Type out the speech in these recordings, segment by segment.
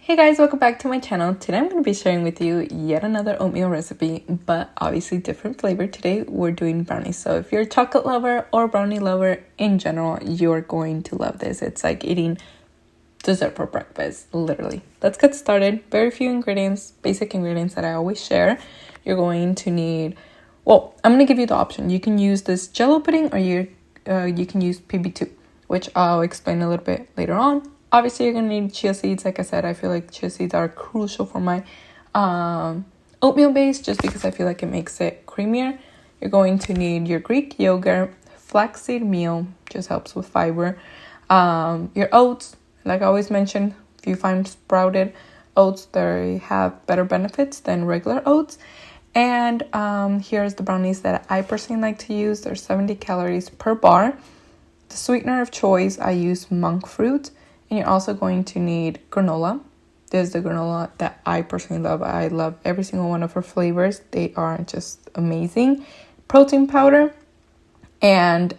Hey guys, welcome back to my channel. Today I'm going to be sharing with you yet another oatmeal recipe, but obviously different flavor. Today we're doing brownies. So if you're a chocolate lover or brownie lover in general, you're going to love this. It's like eating dessert for breakfast, literally. Let's get started. Very few ingredients, basic ingredients that I always share. You're going to need, well, I'm going to give you the option. You can use this Jello pudding or you can use PB2, which I'll explain a little bit later on. Obviously, you're going to need chia seeds. Like I said, I feel like chia seeds are crucial for my oatmeal base just because I feel like it makes it creamier. You're going to need your Greek yogurt, flaxseed meal, just helps with fiber. Your oats, like I always mention, if you find sprouted oats, they have better benefits than regular oats. And here's the brownies that I personally like to use. They're 70 calories per bar. The sweetener of choice, I use monkfruit. And you're also going to need granola. This is the granola that I personally love. I love every single one of her flavors. They are just amazing. Protein powder and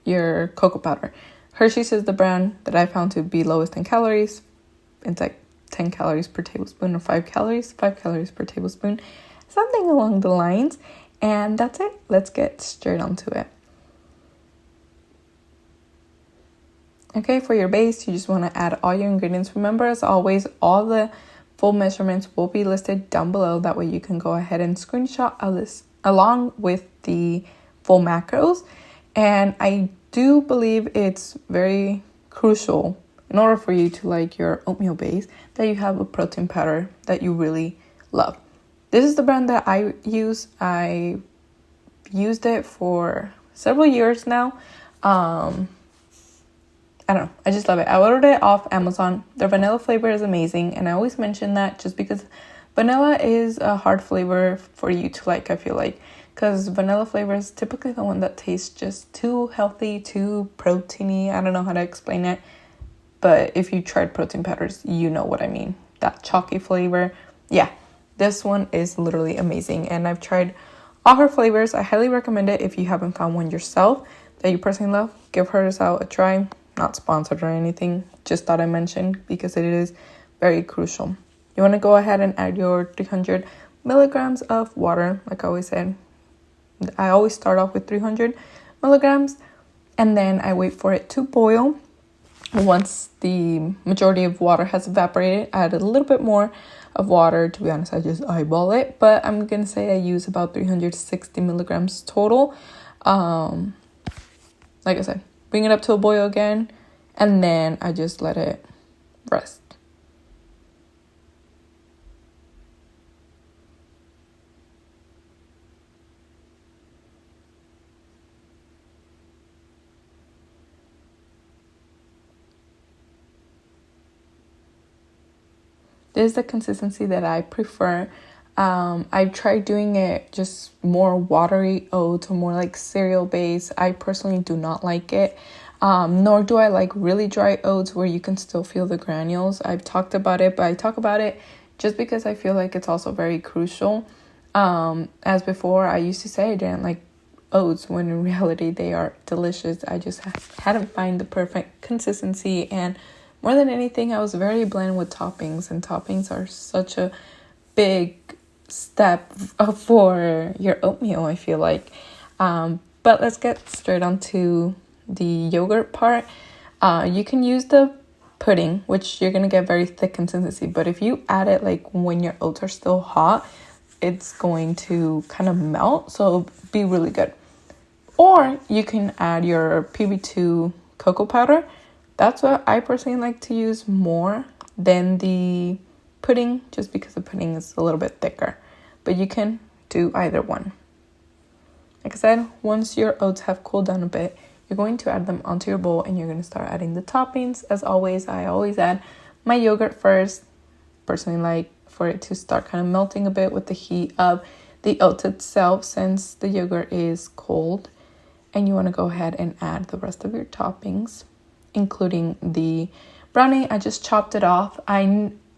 your cocoa powder. Hershey's is the brand that I found to be lowest in calories. It's like 10 calories per tablespoon or 5 calories per tablespoon. Something along the lines. And that's it. Let's get straight onto it. Okay, for your base, you just want to add all your ingredients. Remember, as always, all the full measurements will be listed down below. That way you can go ahead and screenshot all this along with the full macros. And I do believe it's very crucial in order for you to like your oatmeal base that you have a protein powder that you really love. This is the brand that I use. I used it for several years now. I don't know. I just love it. I ordered it off Amazon. Their vanilla flavor is amazing. And I always mention that just because vanilla is a hard flavor for you to like, I feel like. Because vanilla flavor is typically the one that tastes just too healthy, too proteiny. I don't know how to explain it. But if you tried protein powders, you know what I mean. That chalky flavor. Yeah, this one is literally amazing. And I've tried all her flavors. I highly recommend it if you haven't found one yourself that you personally love. Give hers out a try. Not sponsored or anything, just thought I mentioned because it is very crucial. You want to go ahead and add your 300 milligrams of water. Like I always said, I always start off with 300 milligrams and then I wait for it to boil. Once the majority of water has evaporated, I add a little bit more of water. To be honest, I just eyeball it, but I'm going to say I use about 360 milligrams total. Like I said, bring it up to a boil again, and then I just let it rest. This is the consistency that I prefer. I've tried doing it just more watery oats or more like cereal based. I personally do not like it. Nor do I like really dry oats where you can still feel the granules. I've talked about it, but I talk about it just because I feel like it's also very crucial. As before, I used to say I didn't like oats when in reality they are delicious. I just hadn't found the perfect consistency, and more than anything, I was very bland with toppings, and toppings are such a big step for your oatmeal, I feel like. But let's get straight on to the yogurt part. You can use the pudding, which you're gonna get very thick consistency, but if you add it like when your oats are still hot, it's going to kind of melt, so it'll be really good. Or you can add your PB2 cocoa powder. That's what I personally like to use more than the pudding, just because the pudding is a little bit thicker, but you can do either one. Like I said, once your oats have cooled down a bit, you're going to add them onto your bowl and you're going to start adding the toppings. As always, I always add my yogurt first. Personally like for it to start kind of melting a bit with the heat of the oats itself, since the yogurt is cold. And you want to go ahead and add the rest of your toppings, including the brownie. I just chopped it off.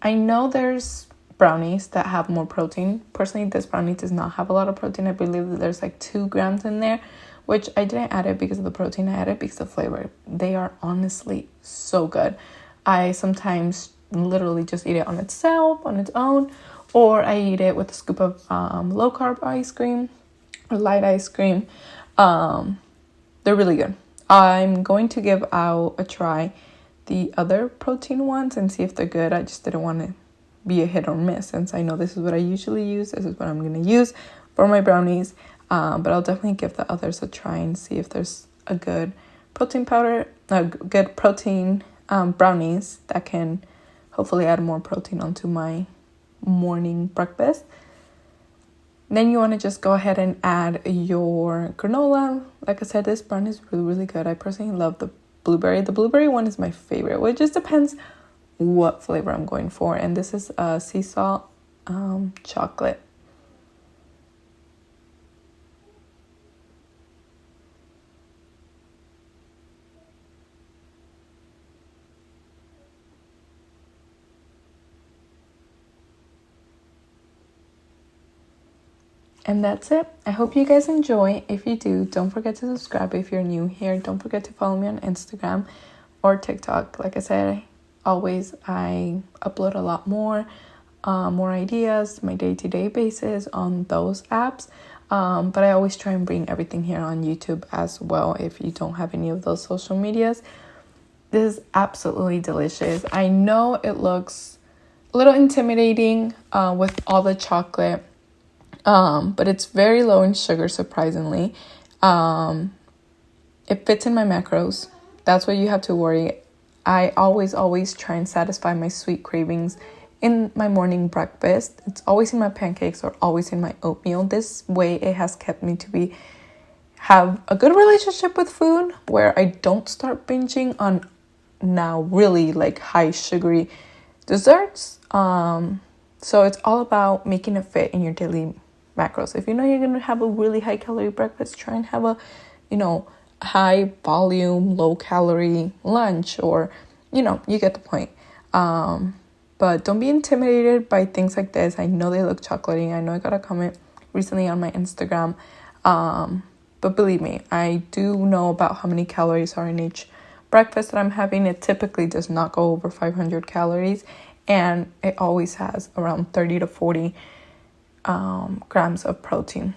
I know there's brownies that have more protein. Personally, this brownie does not have a lot of protein. I believe that there's like 2 grams in there, which I didn't add it because of the protein. I added it because of flavor. They are honestly so good. I sometimes literally just eat it on itself, on its own, or I eat it with a scoop of low carb ice cream or light ice cream. They're really good. I'm going to give out a try the other protein ones and see if they're good. I just didn't want to be a hit or miss, since I know this is what I usually use. This is what I'm going to use for my brownies. But I'll definitely give the others a try and see if there's a good protein powder, a good protein brownies that can hopefully add more protein onto my morning breakfast. Then you want to just go ahead and add your granola. Like I said, this brownie is really, really good. I personally love the blueberry. The blueberry one is my favorite, which just depends what flavor I'm going for. And this is sea salt chocolate. And that's it. I hope you guys enjoy. If you do, don't forget to subscribe if you're new here. Don't forget to follow me on Instagram or TikTok. Like I said, always I upload a lot more ideas, my day-to-day basis on those apps. But I always try and bring everything here on YouTube as well if you don't have any of those social medias. This is absolutely delicious. I know it looks a little intimidating with all the chocolate. But it's very low in sugar, surprisingly. It fits in my macros. That's what you have to worry. I always try and satisfy my sweet cravings in my morning breakfast. It's always in my pancakes or always in my oatmeal. This way it has kept me to have a good relationship with food, where I don't start binging on now really like high sugary desserts. So it's all about making it fit in your daily macros. If you know you're going to have a really high calorie breakfast, try and have a, high volume, low calorie lunch, or, you get the point. But don't be intimidated by things like this. I know they look chocolatey. I know I got a comment recently on my Instagram. But believe me, I do know about how many calories are in each breakfast that I'm having. It typically does not go over 500 calories. And it always has around 30 to 40 grams of protein.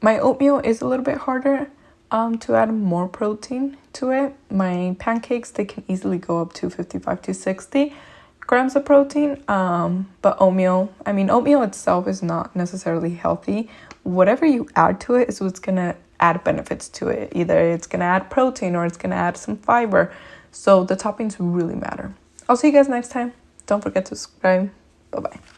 My oatmeal is a little bit harder to add more protein to it. My pancakes, they can easily go up to 55 to 60 grams of protein. But oatmeal itself is not necessarily healthy. Whatever you add to it is what's going to add benefits to it. Either it's going to add protein or it's going to add some fiber. So the toppings really matter. I'll see you guys next time. Don't forget to subscribe. Bye-bye.